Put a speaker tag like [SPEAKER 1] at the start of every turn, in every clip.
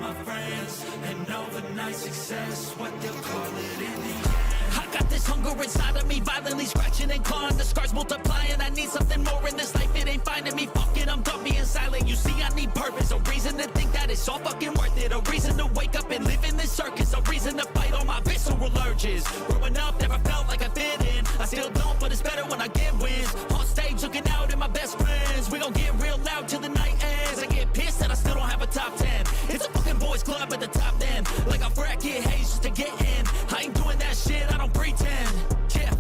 [SPEAKER 1] my friends. And overnight success, what they'll call it in the end. I got this hunger inside of me, violently scratching and clawing. The scars multiplying, I need something more in this life. It ain't finding me, fuck it, I'm done being silent. You see, I need purpose, a reason to think that it's all fucking worth it. A reason to wake up and live in this circus. A reason to fight all my visceral urges. Growing up, never felt like I fit in. I still don't, but it's better when I get wins. On stage, looking out at my best friends. We gon' get real loud till the night ends. I get pissed that I still don't have a top 10. It's a fucking boys club at the top then. Like a frat kid haze just to get in. I ain't doing that shit, I don't pretend. Yeah,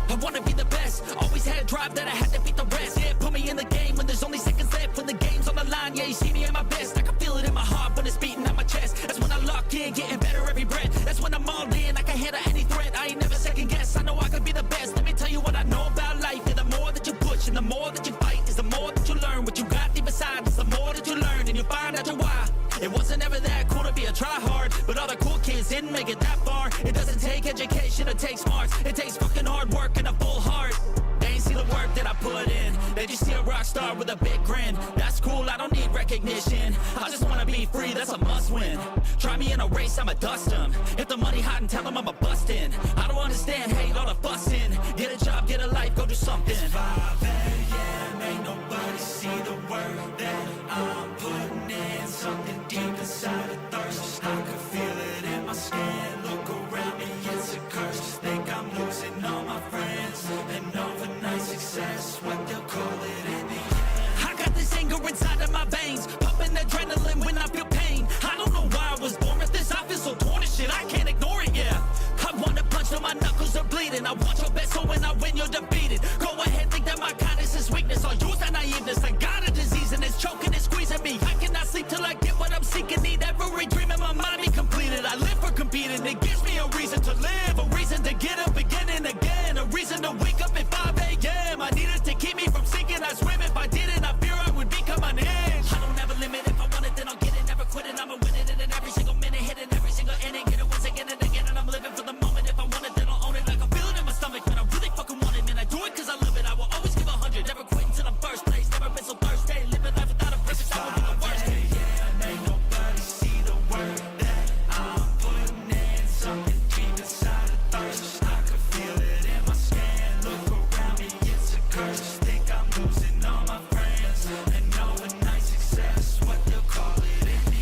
[SPEAKER 1] I wanna be the best. Always had a drive that I had to beat the rest. Yeah, put me in the game when there's only seconds left. When the game's on the line, yeah, you see me at my best. I can feel it in my heart when it's beating at my chest. That's when I lock in, getting better every breath. That's when I'm all in, I can handle any threat. I ain't never second guess, I know I could be the best. Let me tell you what I know about life. Yeah, the more that you push and the more that you fight is the more that you learn. What you got deep inside is the more that you learn. And you find out your why. It wasn't ever that cool to be a try-hard, but all the cool kids didn't make it that far. It doesn't take education, it takes smarts. It takes fucking hard work and a full heart. They ain't see the work that I put in. They just see a rock star with a big grin. That's cool, I don't need recognition. I just wanna be free, that's a must win. Try me in a race, I'ma dust them. If the money hot and tell them I'ma bust in. I don't understand, hate all the fussing. Get a job, get a life, go do something. It's 5 a.m., ain't nobody see the work that I'm putting in. Something deep inside a thirst. I can feel it in my skin. Look around me, it's a curse. Think I'm losing all my friends. And overnight success, what they'll call it in the end. I got this anger inside of my veins, pumping adrenaline when I feel pain. I don't know why I was born with this. I feel so torn and shit, I can't ignore it, yeah. I wanna punch till my knuckles are bleeding. I want your best, so when I win, you're defeated. Go ahead, think that my kindness is weakness. I'll use that naiveness. I got a disease and it's choking and squeezing me. I cannot sleep till I get what I'm seeking. Need every dream in my mind be completed. I live for competing. It gives me a reason to live, a reason to get up again, a reason to wake up at 5 a.m. I need it to keep me from sinking. I swim if I didn't. I fear I would become an inch. I don't ever limit. If I want it, then I'll get it. Never quit it. I'ma win it in every single minute, hitting every single inning. Get it once again and again, and I'm living for the moment. If I want it, then I'll own it. Like I feel it in my stomach, man. I really fucking want it, man. I do it 'cause I love it. I will always give 100. Never quit until I'm first place. Never been so thirsty. Living life without a purpose. I will be the worst. Yeah, ain't nobody see the work that I'm putting in. Something deep inside a thirst. I can feel it in my skin. Look around me, it's a curse. Think I'm losing all my friends. And overnight success, what they'll call it in the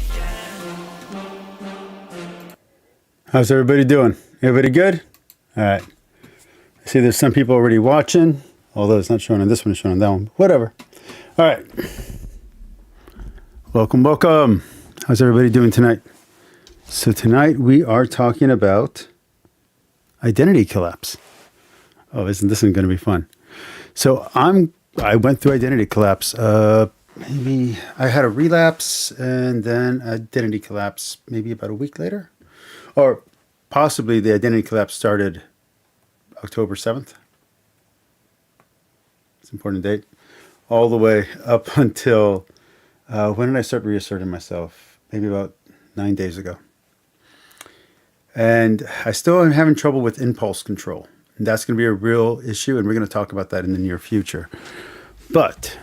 [SPEAKER 1] end.
[SPEAKER 2] How's everybody doing? Everybody good? All right. I see there's some people already watching, although it's not showing on this one, it's showing on that one. Whatever. All right. Welcome, welcome. How's everybody doing tonight? So tonight we are talking about identity collapse. Oh, isn't this going to be fun? So I went through identity collapse. Maybe I had a relapse and then identity collapse maybe about a week later. Or possibly the identity collapse started October 7th. It's an important date. All the way up until, when did I start reasserting myself? Maybe about 9 days ago. And I still am having trouble with impulse control. And that's going to be a real issue, and we're going to talk about that in the near future. But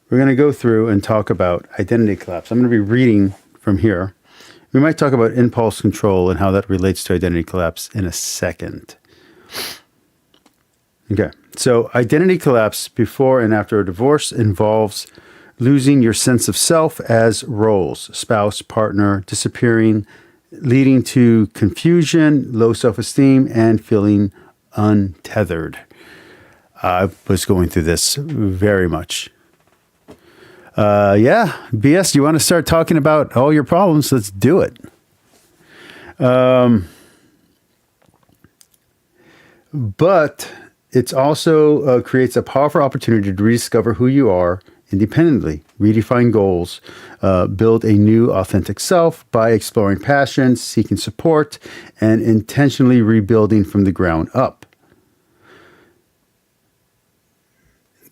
[SPEAKER 2] we're going to go through and talk about identity collapse. I'm going to be reading from here. We might talk about impulse control and how that relates to identity collapse in a second. Okay, so identity collapse before and after a divorce involves losing your sense of self as roles, spouse, partner, disappearing, leading to confusion, low self-esteem, and feeling untethered. I was going through this very much. Yeah, BS, you want to start talking about all your problems? Let's do it. But it also creates a powerful opportunity to rediscover who you are independently, redefine goals, build a new authentic self by exploring passions, seeking support, and intentionally rebuilding from the ground up.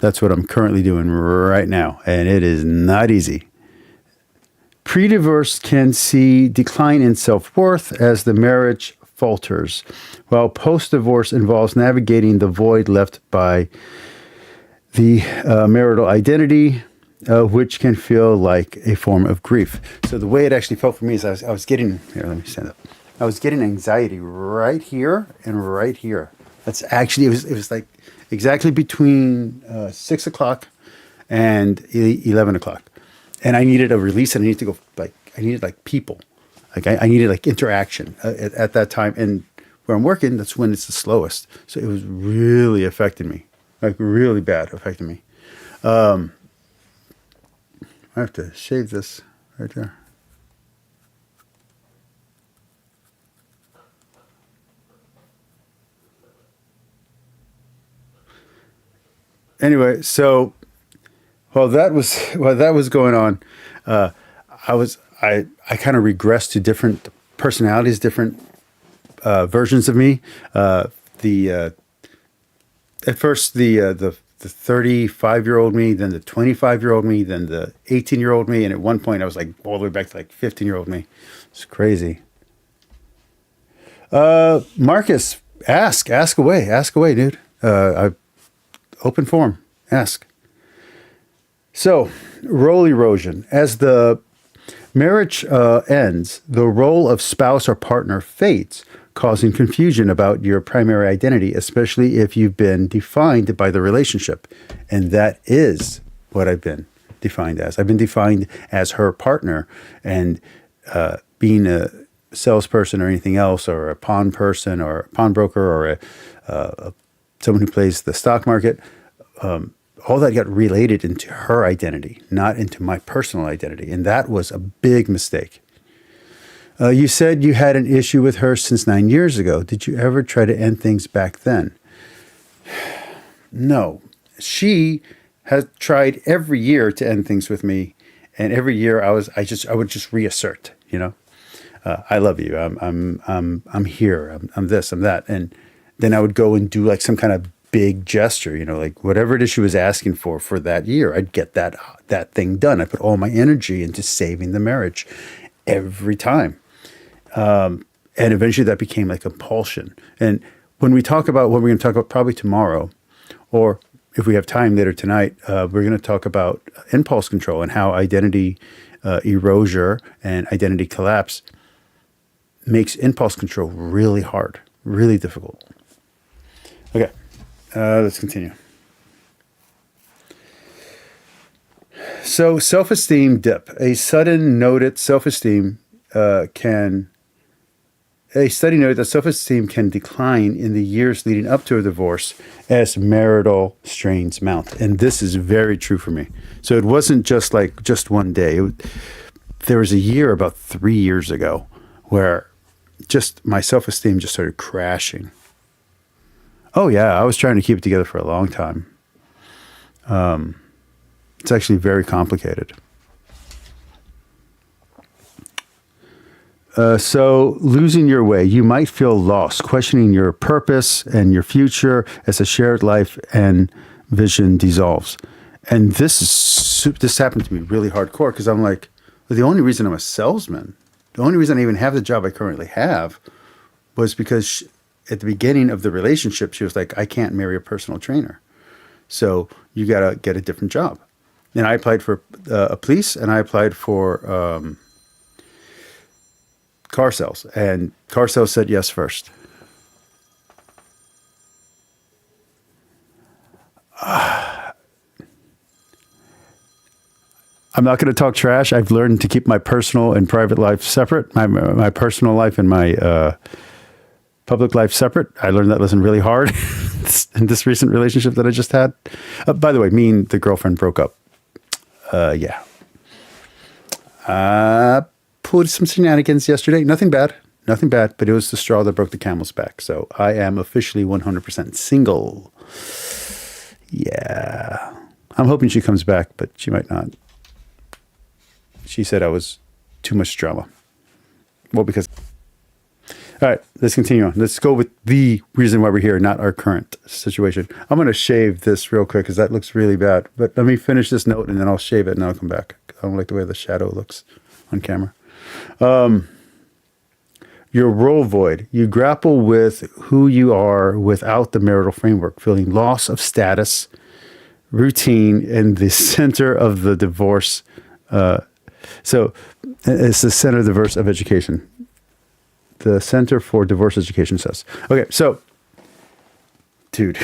[SPEAKER 2] That's what I'm currently doing right now, and it is not easy. Pre-divorce can see decline in self-worth as the marriage falters, while post-divorce involves navigating the void left by the marital identity, which can feel like a form of grief. So the way it actually felt for me is I was getting, here, let me stand up. I was getting anxiety right here and right here. That's actually, it was like exactly between 6 o'clock and 11 o'clock. And I needed a release, and I needed to go, like, I needed like people. Like I needed like interaction at that time. And where I'm working, that's when it's the slowest. So it was really affecting me, like really bad affecting me. I have to shave this right there. Anyway, so while that was going on, I kind of regressed to different personalities, different versions of me. At first the 35-year-old me, then the 25-year-old me, then the 18-year-old me, and at one point I was like all the way back to like 15-year-old me. It's crazy. Marcus, ask away, dude. Open forum, ask. So, role erosion. As the marriage ends, the role of spouse or partner fades, causing confusion about your primary identity, especially if you've been defined by the relationship. And that is what I've been defined as. I've been defined as her partner, and being a salesperson or anything else, or a pawn person or a pawnbroker, or someone who plays the stock market, all that got related into her identity, not into my personal identity. And that was a big mistake. You said you had an issue with her since 9 years ago. Did you ever try to end things back then? No. She has tried every year to end things with me. And every year I would just reassert, I love you. I'm here. I'm this, I'm that. And then I would go and do like some kind of big gesture, like whatever it is she was asking for that year, I'd get that thing done. I put all my energy into saving the marriage every time. And eventually that became like a compulsion. And when we talk about what we're going to talk about probably tomorrow, or if we have time later tonight, we're going to talk about impulse control and how identity erasure and identity collapse makes impulse control really hard, really difficult. Okay. Let's continue. So self-esteem dip. A study noted that self-esteem can decline in the years leading up to a divorce as marital strains mount. And this is very true for me. So it wasn't just one day. There was a year about 3 years ago where just my self-esteem just started crashing. Oh, yeah, I was trying to keep it together for a long time. It's actually very complicated. So losing your way, you might feel lost, questioning your purpose and your future as a shared life and vision dissolves. And this happened to me really hardcore because I'm like, well, the only reason I'm a salesman, the only reason I even have the job I currently have was because at the beginning of the relationship, she was like, I can't marry a personal trainer. So you got to get a different job. And I applied for a police, and I applied for car sales. And car sales said yes first. I'm not going to talk trash. I've learned to keep my personal and private life separate, my personal life and my public life separate. I learned that lesson really hard in this recent relationship that I just had. By the way, me and the girlfriend broke up. Yeah. Pulled some shenanigans yesterday. Nothing bad, but it was the straw that broke the camel's back. So I am officially 100% single. Yeah. I'm hoping she comes back, but she might not. She said I was too much drama. Well, because... All right, let's continue on. Let's go with the reason why we're here, not our current situation. I'm going to shave this real quick because that looks really bad. But let me finish this note and then I'll shave it and I'll come back. I don't like the way the shadow looks on camera. Your role void. You grapple with who you are without the marital framework, feeling loss of status, routine in the center of the divorce. So it's the Center of Divorce of Education. The Center for Divorce Education says. Okay, so, dude.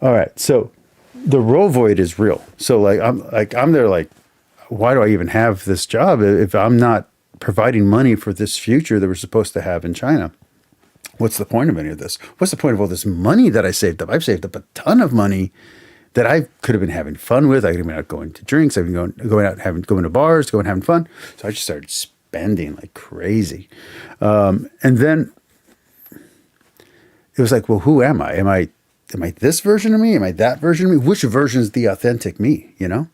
[SPEAKER 2] All right, so the role void is real. So I'm there like, why do I even have this job if I'm not providing money for this future that we're supposed to have in China? What's the point of any of this? What's the point of all this money that I saved up? I've saved up a ton of money that I could have been having fun with. I could have been out going to drinks. I've been going to bars, going having fun. So I just started spending like crazy. And then it was like, well, who am I? Am I this version of me? Am I that version of me? Which version is the authentic me? You know,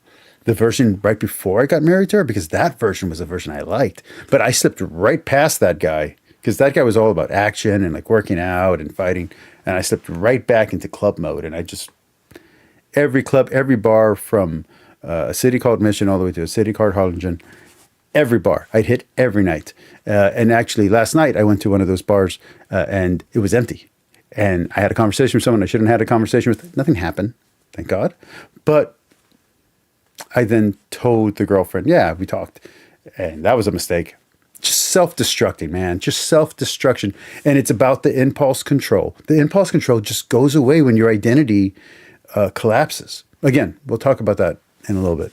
[SPEAKER 2] the version right before I got married to her, because that version was a version I liked. But I slipped right past that guy, because that guy was all about action and like working out and fighting. And I slipped right back into club mode. And I just, every club, every bar from a city called Mission all the way to a city called Harlingen, every bar I'd hit every night. And actually last night I went to one of those bars and it was empty. And I had a conversation with someone I shouldn't have had a conversation with. Nothing happened, thank God. But I then told the girlfriend, yeah, we talked. And that was a mistake. Just self-destructing, man. Just self-destruction. And it's about the impulse control. The impulse control just goes away when your identity collapses. Again, we'll talk about that in a little bit.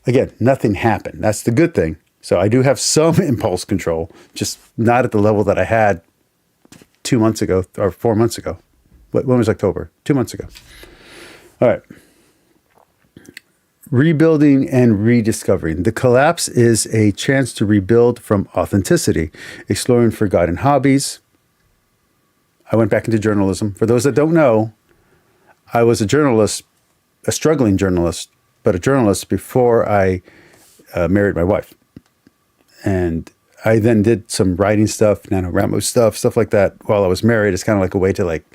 [SPEAKER 2] Again, nothing happened. That's the good thing. So I do have some impulse control, just not at the level that I had 2 months ago or 4 months ago. When was October? 2 months ago. All right. Rebuilding and rediscovering. The collapse is a chance to rebuild from authenticity, exploring forgotten hobbies. I went back into journalism. For those that don't know, I was a journalist, a struggling journalist, but a journalist before I married my wife. And I then did some writing stuff, NaNoWriMo stuff like that while I was married. It's kind of like a way to like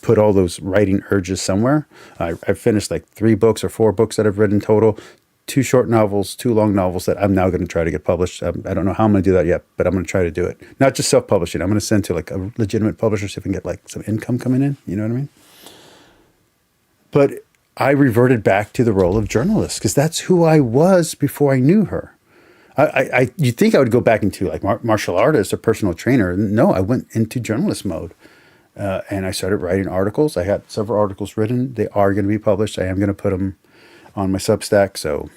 [SPEAKER 2] put all those writing urges somewhere. I finished like 3 books or 4 books that I've read in total, 2 short novels, 2 long novels that I'm now going to try to get published. I don't know how I'm going to do that yet, but I'm going to try to do it. Not just self-publishing. I'm going to send to like a legitimate publisher, see if I can get like some income coming in. You know what I mean? But I reverted back to the role of journalist because that's who I was before I knew her. You'd think I would go back into like martial artist or personal trainer. No, I went into journalist mode. And I started writing articles. I had several articles written. They are going to be published. I am going to put them on my Substack, so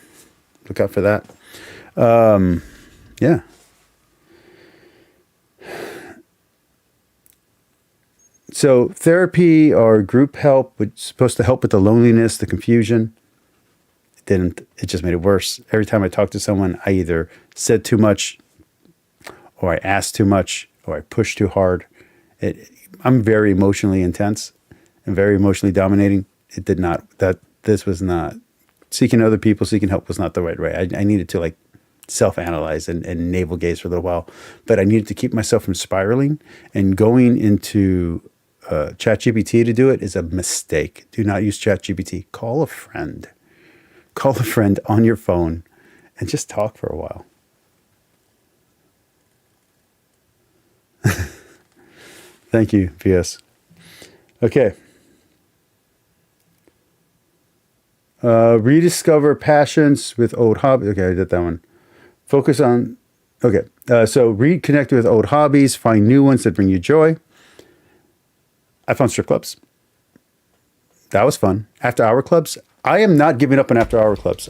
[SPEAKER 2] look out for that. Yeah. So therapy or group help was supposed to help with the loneliness, the confusion. It didn't. It just made it worse. Every time I talked to someone, I either said too much or I asked too much or I pushed too hard. I'm very emotionally intense and very emotionally dominating. This was not, seeking other people, seeking help was not the right way. I needed to like self-analyze and navel gaze for a little while, but I needed to keep myself from spiraling, and going into ChatGPT to do it is a mistake. Do not use ChatGPT. Call a friend. Call a friend on your phone and just talk for a while. Thank you, VS. Okay. Rediscover passions with old hobbies. Okay, I did that one. Focus on, okay. So reconnect with old hobbies, find new ones that bring you joy. I found strip clubs. That was fun. After hour clubs. I am not giving up on after hour clubs.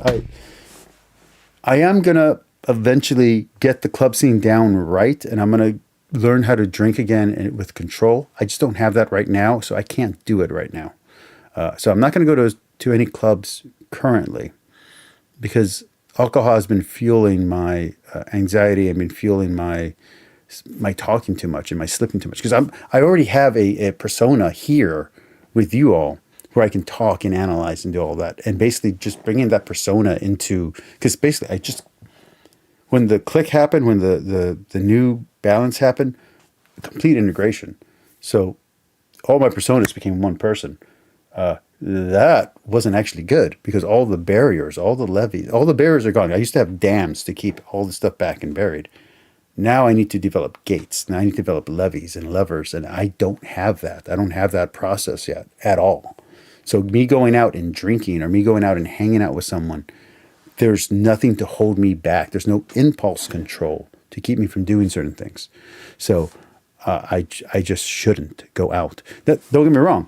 [SPEAKER 2] I am going to eventually get the club scene down right, and I'm going to learn how to drink again with control. I just don't have that right now, so I can't do it right now. So I'm not going to go to any clubs currently because alcohol has been fueling my anxiety and been fueling my talking too much and my slipping too much. Because I already have a persona here with you all where I can talk and analyze and do all that. And basically just bringing that persona into, because basically when the click happened, when the new balance happened, complete integration. So all my personas became one person. That wasn't actually good because all the barriers, all the levees, all the barriers are gone. I used to have dams to keep all the stuff back and buried. Now I need to develop gates. Now I need to develop levies and levers, and I don't have that. I don't have that process yet at all. So me going out and drinking or me going out and hanging out with someone, there's nothing to hold me back. There's no impulse control to keep me from doing certain things. So I just shouldn't go out. Don't get me wrong.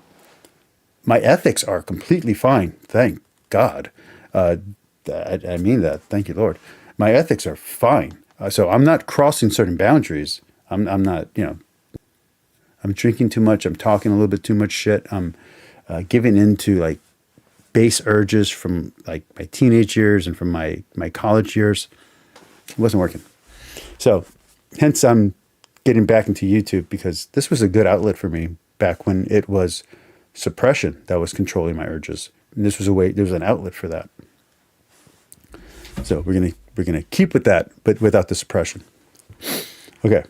[SPEAKER 2] My ethics are completely fine. Thank God. I mean that. Thank you, Lord. My ethics are fine. So I'm not crossing certain boundaries. I'm not, I'm drinking too much. I'm talking a little bit too much shit. I'm giving into like base urges from like my teenage years and from my college years. It wasn't working. So hence I'm getting back into YouTube because this was a good outlet for me back when it was suppression that was controlling my urges. And this was there was an outlet for that. So we're gonna keep with that, but without the suppression. Okay.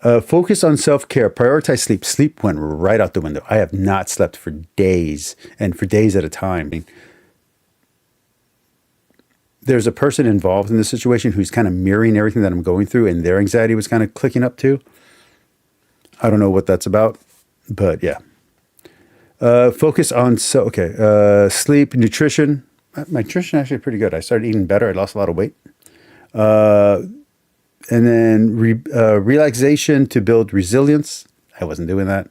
[SPEAKER 2] Focus on self-care. Prioritize sleep. Sleep went right out the window. I have not slept for days and for days at a time. There's a person involved in this situation who's kind of mirroring everything that I'm going through, and their anxiety was kind of clicking up too. I don't know what that's about, but yeah. Focus on sleep, nutrition. My nutrition actually pretty good. I started eating better. I lost a lot of weight. And then relaxation to build resilience. I wasn't doing that,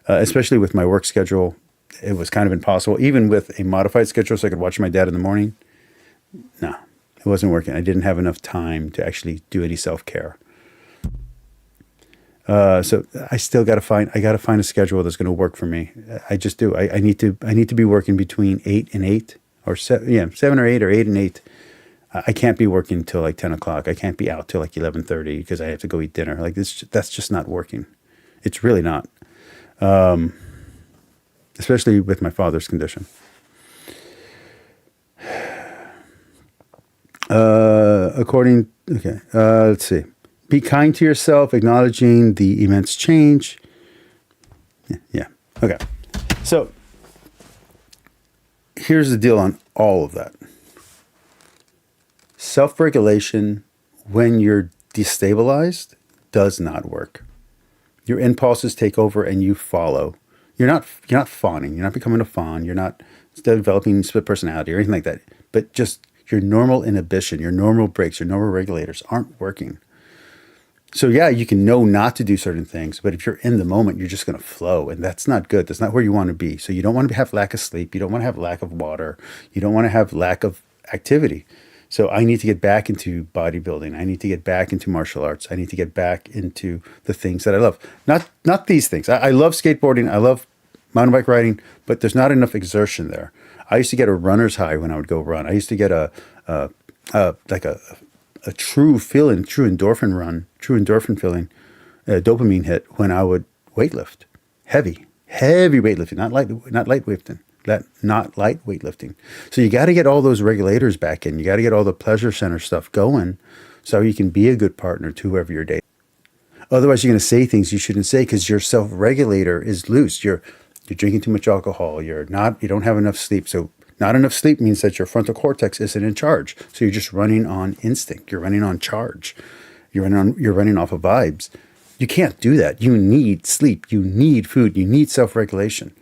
[SPEAKER 2] especially with my work schedule. It was kind of impossible, even with a modified schedule so I could watch my dad in the morning. No, it wasn't working. I didn't have enough time to actually do any self-care. So I still got to find a schedule that's going to work for me. I just do. I need to be working between 8 and 8 or 7 or 8 or 8 and 8. I can't be working till like 10 o'clock. I can't be out till like 11:30 because I have to go eat dinner. Like this, that's just not working. It's really not. Especially with my father's condition. Let's see. Be kind to yourself, acknowledging the immense change. Yeah. Okay. So here's the deal on all of that. Self-regulation when you're destabilized does not work. Your impulses take over and you follow. You're not fawning. You're not becoming a fawn. You're not developing split personality or anything like that. But just your normal inhibition, your normal brakes, your normal regulators aren't working. So yeah, you can know not to do certain things, but if you're in the moment, you're just going to flow, and that's not good. That's not where you want to be. So you don't want to have lack of sleep. You don't want to have lack of water. You don't want to have lack of activity. So I need to get back into bodybuilding. I need to get back into martial arts. I need to get back into the things that I love. Not these things. I love skateboarding. I love mountain bike riding, but there's not enough exertion there. I used to get a runner's high when I would go run. I used to get a true feeling, true endorphin feeling, a dopamine hit when I would weightlift. Heavy weightlifting, not light weightlifting. So you got to get all those regulators back in. You got to get all the pleasure center stuff going so you can be a good partner to whoever you're dating. Otherwise, you're going to say things you shouldn't say because your self-regulator is loose. You're drinking too much alcohol. You don't have enough sleep. So not enough sleep means that your frontal cortex isn't in charge. So you're just running on instinct. You're running on charge. You're running off of vibes. You can't do that. You need sleep. You need food. You need self-regulation.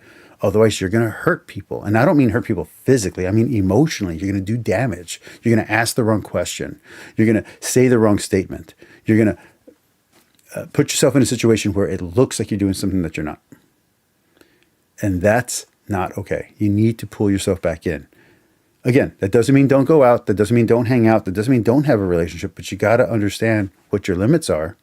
[SPEAKER 2] Otherwise, you're going to hurt people. And I don't mean hurt people physically. I mean emotionally. You're going to do damage. You're going to ask the wrong question. You're going to say the wrong statement. You're going to put yourself in a situation where it looks like you're doing something that you're not. And that's not okay. You need to pull yourself back in. Again, that doesn't mean don't go out. That doesn't mean don't hang out. That doesn't mean don't have a relationship. But you got to understand what your limits are.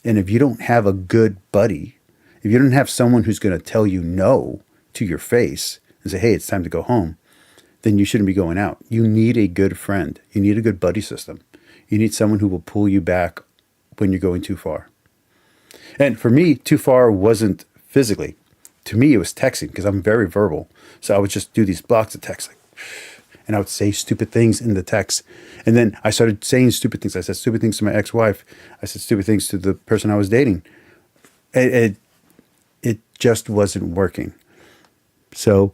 [SPEAKER 2] And if you don't have a good buddy, if you don't have someone who's going to tell you no to your face and say, hey, it's time to go home, then you shouldn't be going out. You need a good friend. You need a good buddy system. You need someone who will pull you back when you're going too far. And for me, too far wasn't physically. To me, it was texting because I'm very verbal. So I would just do these blocks of text, and I would say stupid things in the text. And then I started saying stupid things. I said stupid things to my ex-wife. I said stupid things to the person I was dating. It just wasn't working. So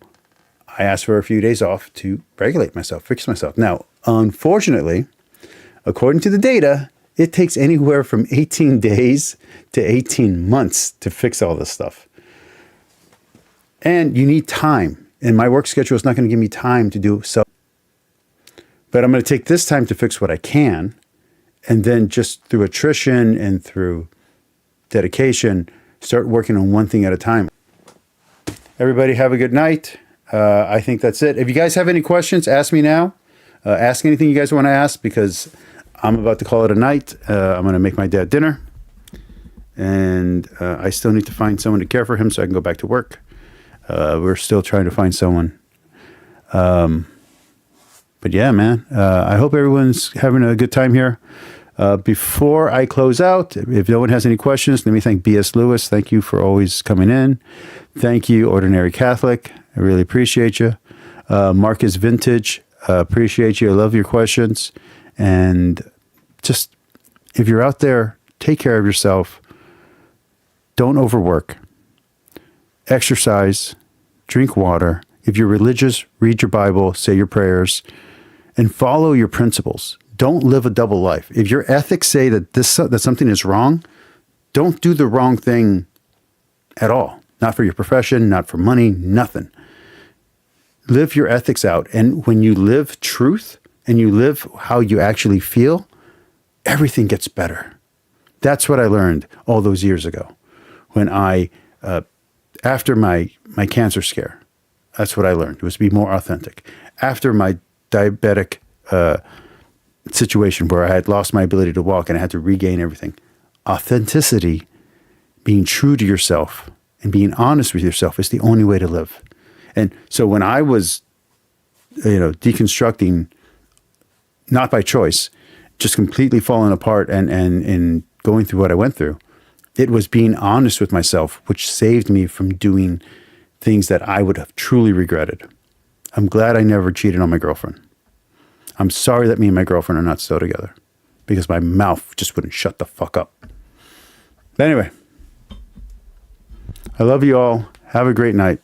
[SPEAKER 2] I asked for a few days off to regulate myself, fix myself. Now, unfortunately, according to the data, It takes anywhere from 18 days to 18 months to fix all this stuff. And you need time. And my work schedule is not going to give me time to do so. But I'm going to take this time to fix what I can. And then just through attrition and through dedication, start working on one thing at a time. Everybody have a good night. I think that's it. If you guys have any questions, ask me now. Ask anything you guys want to ask, because I'm about to call it a night. I'm going to make my dad dinner. And I still need to find someone to care for him so I can go back to work. We're still trying to find someone. But yeah, man, I hope everyone's having a good time here. Before I close out, if no one has any questions, let me thank B.S. Lewis. Thank you for always coming in. Thank you, Ordinary Catholic. I really appreciate you. Marcus Vintage, appreciate you. I love your questions. And just, if you're out there, take care of yourself. Don't overwork. Exercise. Drink water. If you're religious, read your Bible, say your prayers, and follow your principles. Don't live a double life. If your ethics say that that something is wrong, don't do the wrong thing at all. Not for your profession, not for money, nothing. Live your ethics out. And when you live truth and you live how you actually feel, everything gets better. That's what I learned all those years ago when after my cancer scare. That's what I learned, was to be more authentic. After my diabetic situation where I had lost my ability to walk and I had to regain everything, authenticity, being true to yourself and being honest with yourself is the only way to live. And so when I was, deconstructing, not by choice, just completely falling apart and going through what I went through, it was being honest with myself, which saved me from doing things that I would have truly regretted. I'm glad I never cheated on my girlfriend. I'm sorry that me and my girlfriend are not still together, because my mouth just wouldn't shut the fuck up. But anyway, I love you all. Have a great night.